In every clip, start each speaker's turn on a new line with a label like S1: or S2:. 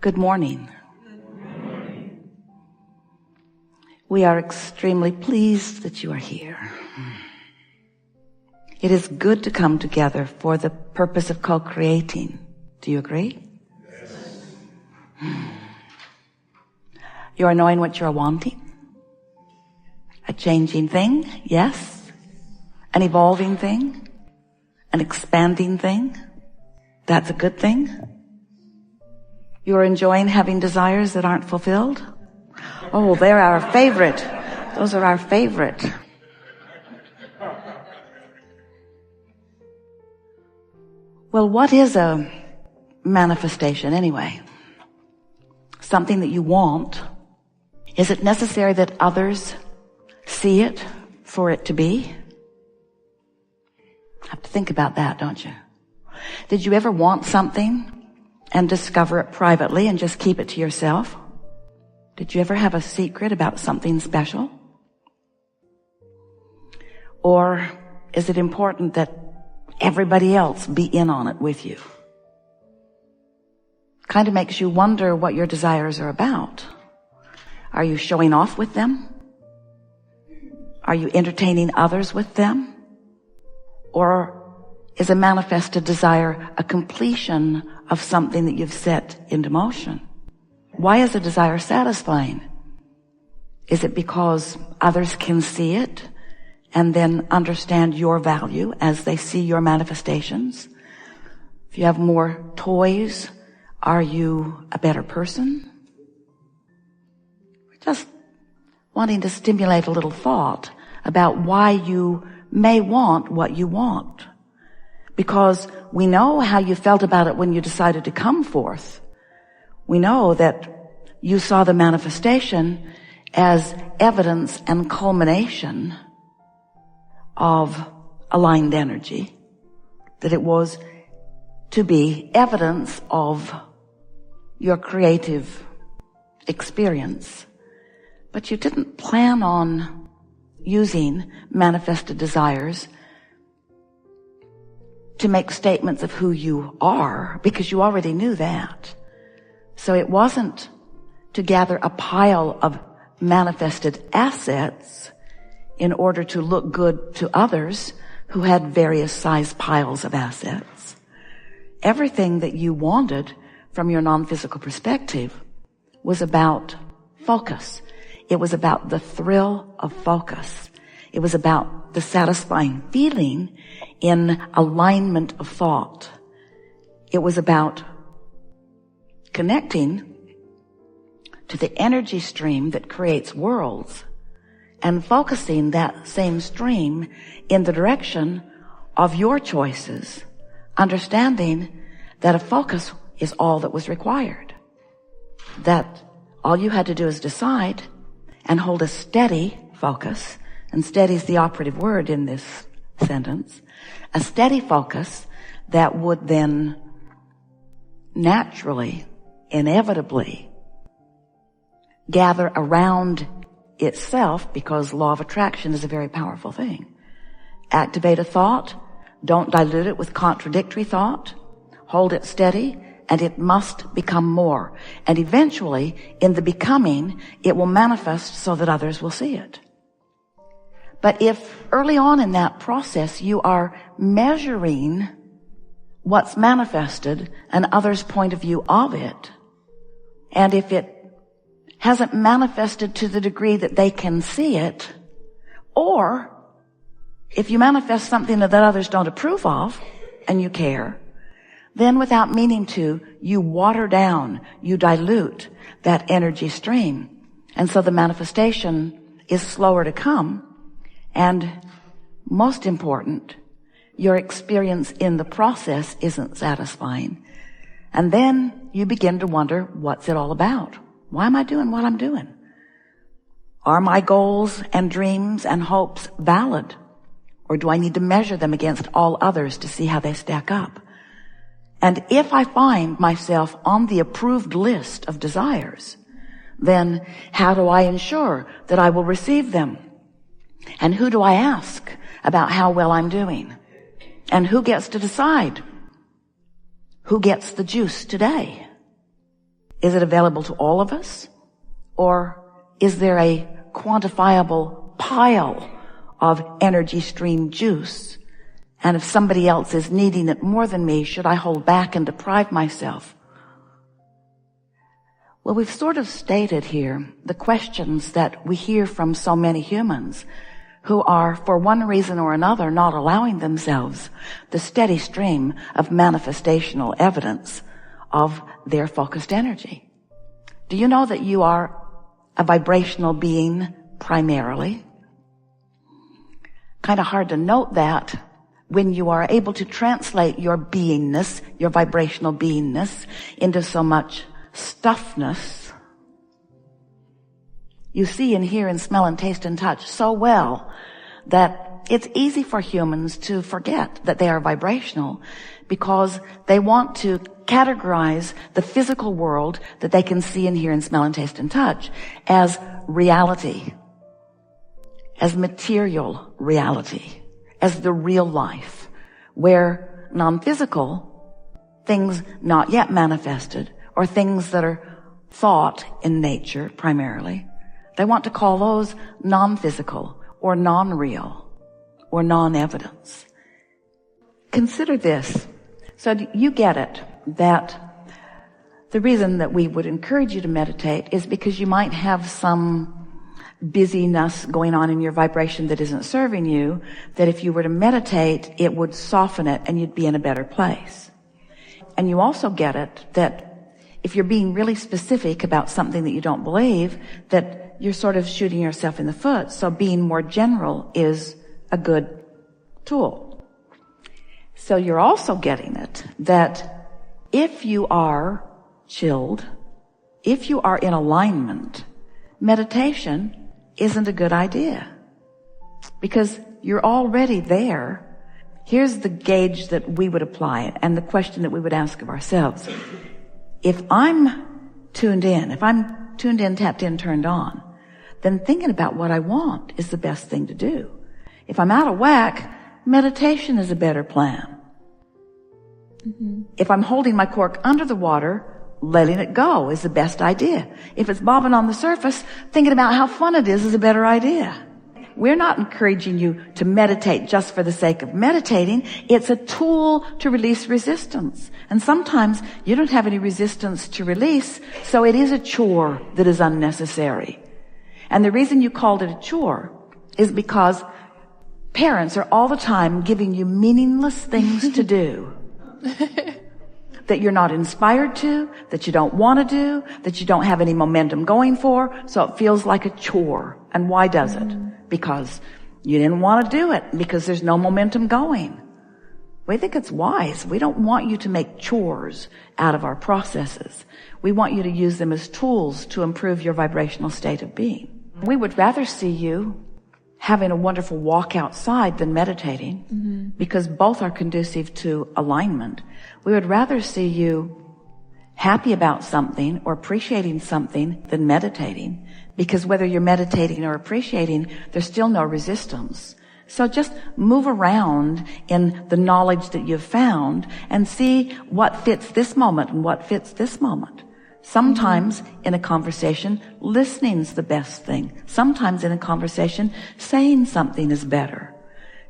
S1: Good morning. We are extremely pleased that you are here. It is good to come together for the purpose of co-creating. Do you agree? Yes. You are knowing what you are wanting. A changing thing, yes. An evolving thing. An expanding thing. That's a good thing. You are enjoying having desires that aren't fulfilled. Oh, they're our favorite. Those are our favorite. Well, what is a manifestation anyway? Something that you want. Is it necessary that others see it for it to be? You have to think about that, don't you? Did you ever want something and discover it privately and just keep it to yourself? Did you ever have a secret about something special? Or is it important that everybody else be in on it with you? Kind of makes you wonder what your desires are about. Are you showing off with them? Are you entertaining others with them? Or is a manifested desire a completion of something that you've set into motion? Why is a desire satisfying? Is it because others can see it and then understand your value as they see your manifestations? If you have more toys, are you a better person? Just wanting to stimulate a little thought about why you may want what you want. Because we know how you felt about it when you decided to come forth. We know that you saw the manifestation as evidence and culmination of aligned energy. That it was to be evidence of your creative experience. But you didn't plan on using manifested desires to make statements of who you are, because you already knew that. So it wasn't to gather a pile of manifested assets in order to look good to others who had various size piles of assets. Everything that you wanted from your non-physical perspective was about focus. It was about the thrill of focus. It was about the satisfying feeling in alignment of thought. It was about connecting to the energy stream that creates worlds and focusing that same stream in the direction of your choices, understanding that a focus is all that was required. That all you had to do is decide and hold a steady focus, and steady is the operative word in this sentence, a steady focus that would then naturally, inevitably gather around itself, because law of attraction is a very powerful thing. Activate a thought, don't dilute it with contradictory thought, hold it steady, and it must become more. And eventually, in the becoming, it will manifest so that others will see it. But if early on in that process you are measuring what's manifested and others' point of view of it, and if it hasn't manifested to the degree that they can see it, or if you manifest something that others don't approve of and you care, then without meaning to, you water down, you dilute that energy stream. And so the manifestation is slower to come. And most important, your experience in the process isn't satisfying. And then you begin to wonder, what's it all about? Why am I doing what I'm doing? Are my goals and dreams and hopes valid? Or do I need to measure them against all others to see how they stack up? And if I find myself on the approved list of desires, then how do I ensure that I will receive them? And who do I ask about how well I'm doing? And who gets to decide who gets the juice today? Is it available to all of us? Or is there a quantifiable pile of energy stream juice? And if somebody else is needing it more than me, should I hold back and deprive myself? Well, we've sort of stated here the questions that we hear from so many humans who are, for one reason or another, not allowing themselves the steady stream of manifestational evidence of their focused energy. Do you know that you are a vibrational being primarily? Kind of hard to note that when you are able to translate your beingness, your vibrational beingness, into so much stuffness. You see and hear and smell and taste and touch so well that it's easy for humans to forget that they are vibrational because they want to categorize the physical world that they can see and hear and smell and taste and touch as reality, as material reality, as the real life, where non-physical things not yet manifested or things that are thought in nature primarily, they want to call those non-physical or non-real or non-evidence. Consider this. So you get it that the reason that we would encourage you to meditate is because you might have some busyness going on in your vibration that isn't serving you, that if you were to meditate, it would soften it and you'd be in a better place. And you also get it that if you're being really specific about something that you don't believe, that you're sort of shooting yourself in the foot. So being more general is a good tool. So you're also getting it that if you are chilled, if you are in alignment, meditation isn't a good idea because you're already there. Here's the gauge that we would apply and the question that we would ask of ourselves. If I'm tuned in, tapped in, turned on, then thinking about what I want is the best thing to do. If I'm out of whack, meditation is a better plan. Mm-hmm. If I'm holding my cork under the water, letting it go is the best idea. If it's bobbing on the surface, thinking about how fun it is a better idea. We're not encouraging you to meditate just for the sake of meditating. It's a tool to release resistance. And sometimes you don't have any resistance to release, so it is a chore that is unnecessary. And the reason you called it a chore is because parents are all the time giving you meaningless things to do. That you're not inspired to, that you don't want to do, that you don't have any momentum going for, so it feels like a chore. And why does it? Because you didn't want to do it, because there's no momentum going. We think it's wise. We don't want you to make chores out of our processes. We want you to use them as tools to improve your vibrational state of being. We would rather see you having a wonderful walk outside than meditating, because both are conducive to alignment. We would rather see you happy about something or appreciating something than meditating, because whether you're meditating or appreciating, there's still no resistance. So just move around in the knowledge that you've found and see what fits this moment and what fits this moment. Sometimes in a conversation, listening's the best thing. Sometimes in a conversation, saying something is better.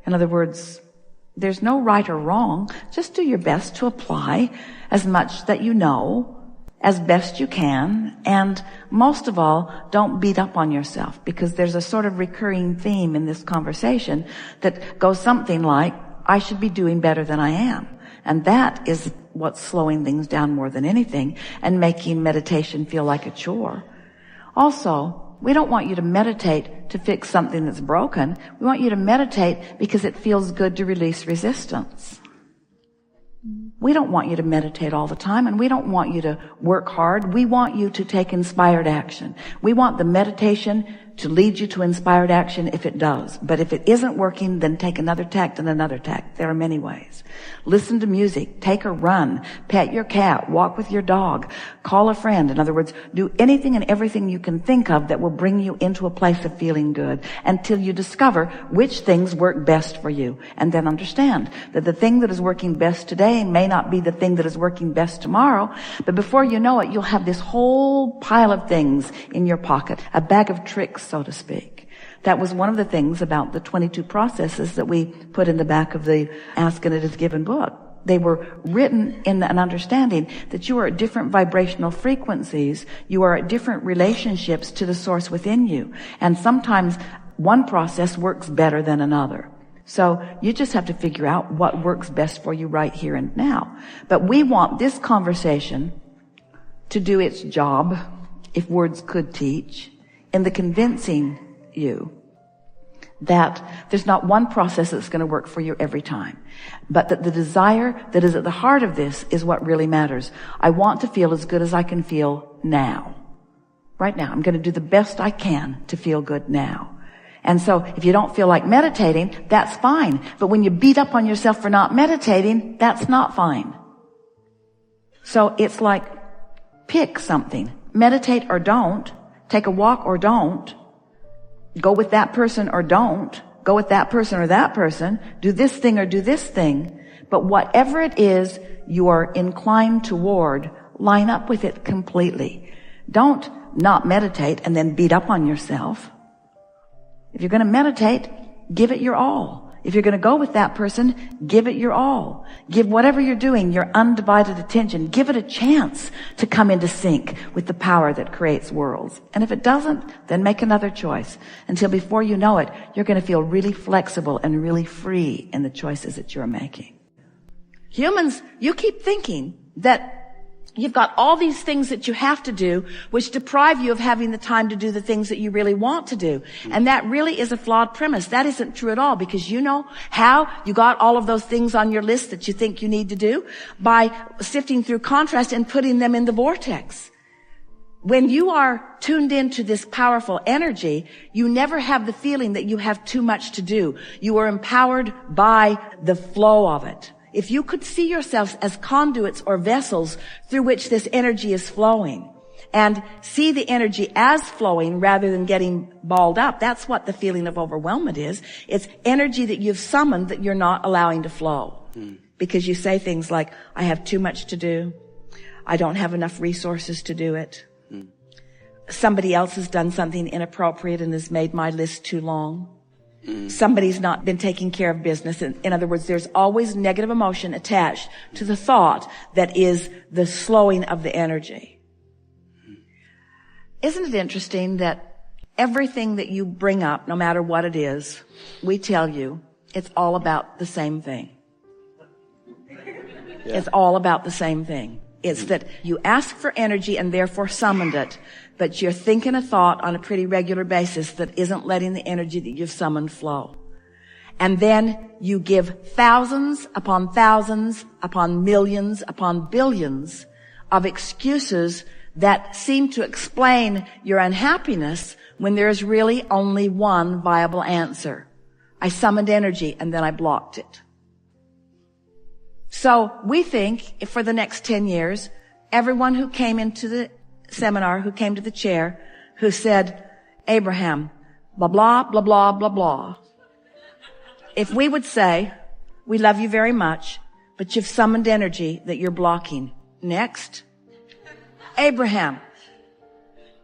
S1: In other words, there's no right or wrong. Just do your best to apply as much that you know as best you can. And most of all, don't beat up on yourself, because there's a sort of recurring theme in this conversation that goes something like, I should be doing better than I am. And that is what's slowing things down more than anything and making meditation feel like a chore. Also, we don't want you to meditate to fix something that's broken. We want you to meditate because it feels good to release resistance. We don't want you to meditate all the time, and we don't want you to work hard. We want you to take inspired action. We want the meditation to lead you to inspired action if it does. But if it isn't working, then take another tact and another tact. There are many ways. Listen to music, take a run, pet your cat, walk with your dog, call a friend. In other words, do anything and everything you can think of that will bring you into a place of feeling good until you discover which things work best for you. And then understand that the thing that is working best today may not be the thing that is working best tomorrow, but before you know it, you'll have this whole pile of things in your pocket, a bag of tricks, so to speak. That was one of the things about the 22 processes that we put in the back of the Ask and It Is Given book. They were written in an understanding that you are at different vibrational frequencies. You are at different relationships to the source within you. And sometimes one process works better than another. So you just have to figure out what works best for you right here and now. But we want this conversation to do its job, if words could teach, in the convincing you that there's not one process that's going to work for you every time, but that the desire that is at the heart of this is what really matters. I want to feel as good as I can feel now. Right now. I'm going to do the best I can to feel good now. And so if you don't feel like meditating, that's fine. But when you beat up on yourself for not meditating, that's not fine. So it's like, pick something. Meditate or don't. Take a walk or don't. Go with that person or don't. Go with that person or that person. Do this thing or do this thing. But whatever it is you are inclined toward, line up with it completely. Don't not meditate and then beat up on yourself. If you're going to meditate, give it your all. If you're going to go with that person, give it your all. Give whatever you're doing your undivided attention. Give it a chance to come into sync with the power that creates worlds. And if it doesn't, then make another choice. Until before you know it, you're going to feel really flexible and really free in the choices that you're making. Humans, you keep thinking that you've got all these things that you have to do, which deprive you of having the time to do the things that you really want to do. And that really is a flawed premise. That isn't true at all, because you know how you got all of those things on your list that you think you need to do? By sifting through contrast and putting them in the vortex. When you are tuned into this powerful energy, you never have the feeling that you have too much to do. You are empowered by the flow of it. If you could see yourselves as conduits or vessels through which this energy is flowing, and see the energy as flowing rather than getting balled up, that's what the feeling of overwhelmment is. It's energy that you've summoned that you're not allowing to flow. Because you say things like, I have too much to do. I don't have enough resources to do it. Somebody else has done something inappropriate and has made my list too long. Somebody's not been taking care of business. In other words, there's always negative emotion attached to the thought that is the slowing of the energy. Isn't it interesting that everything that you bring up, no matter what it is, we tell you it's all about the same thing. Yeah. It's all about the same thing. It's that you ask for energy and therefore summoned it, but you're thinking a thought on a pretty regular basis that isn't letting the energy that you've summoned flow. And then you give thousands upon millions upon billions of excuses that seem to explain your unhappiness when there is really only one viable answer. I summoned energy and then I blocked it. So we think if for the next 10 years, everyone who came into the seminar, who came to the chair, who said, Abraham, blah, blah, blah, blah, blah, blah. If we would say, we love you very much, but you've summoned energy that you're blocking. Next. Abraham,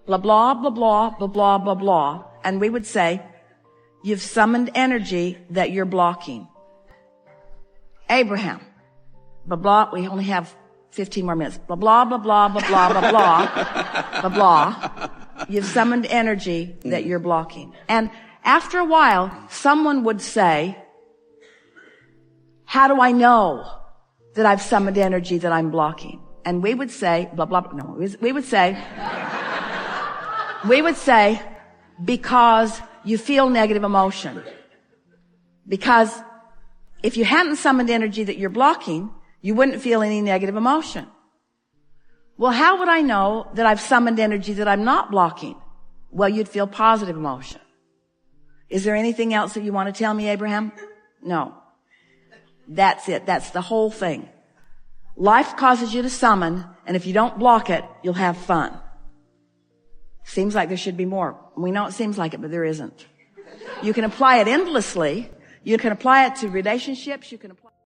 S1: blah, blah, blah, blah, blah, blah, blah, blah. And we would say, you've summoned energy that you're blocking. Abraham, blah, blah, we only have 15 more minutes. Blah, blah, blah, blah, blah, blah, blah, blah, blah, blah. You've summoned energy that you're blocking. And after a while, someone would say, how do I know that I've summoned energy that I'm blocking? And we would say, blah, blah, blah. No, we would say, because you feel negative emotion. Because if you hadn't summoned energy that you're blocking, you wouldn't feel any negative emotion. Well, how would I know that I've summoned energy that I'm not blocking? Well, you'd feel positive emotion. Is there anything else that you want to tell me, Abraham? No. That's it. That's the whole thing. Life causes you to summon, and if you don't block it, you'll have fun. Seems like there should be more. We know it seems like it, but there isn't. You can apply it endlessly. You can apply it to relationships. You can apply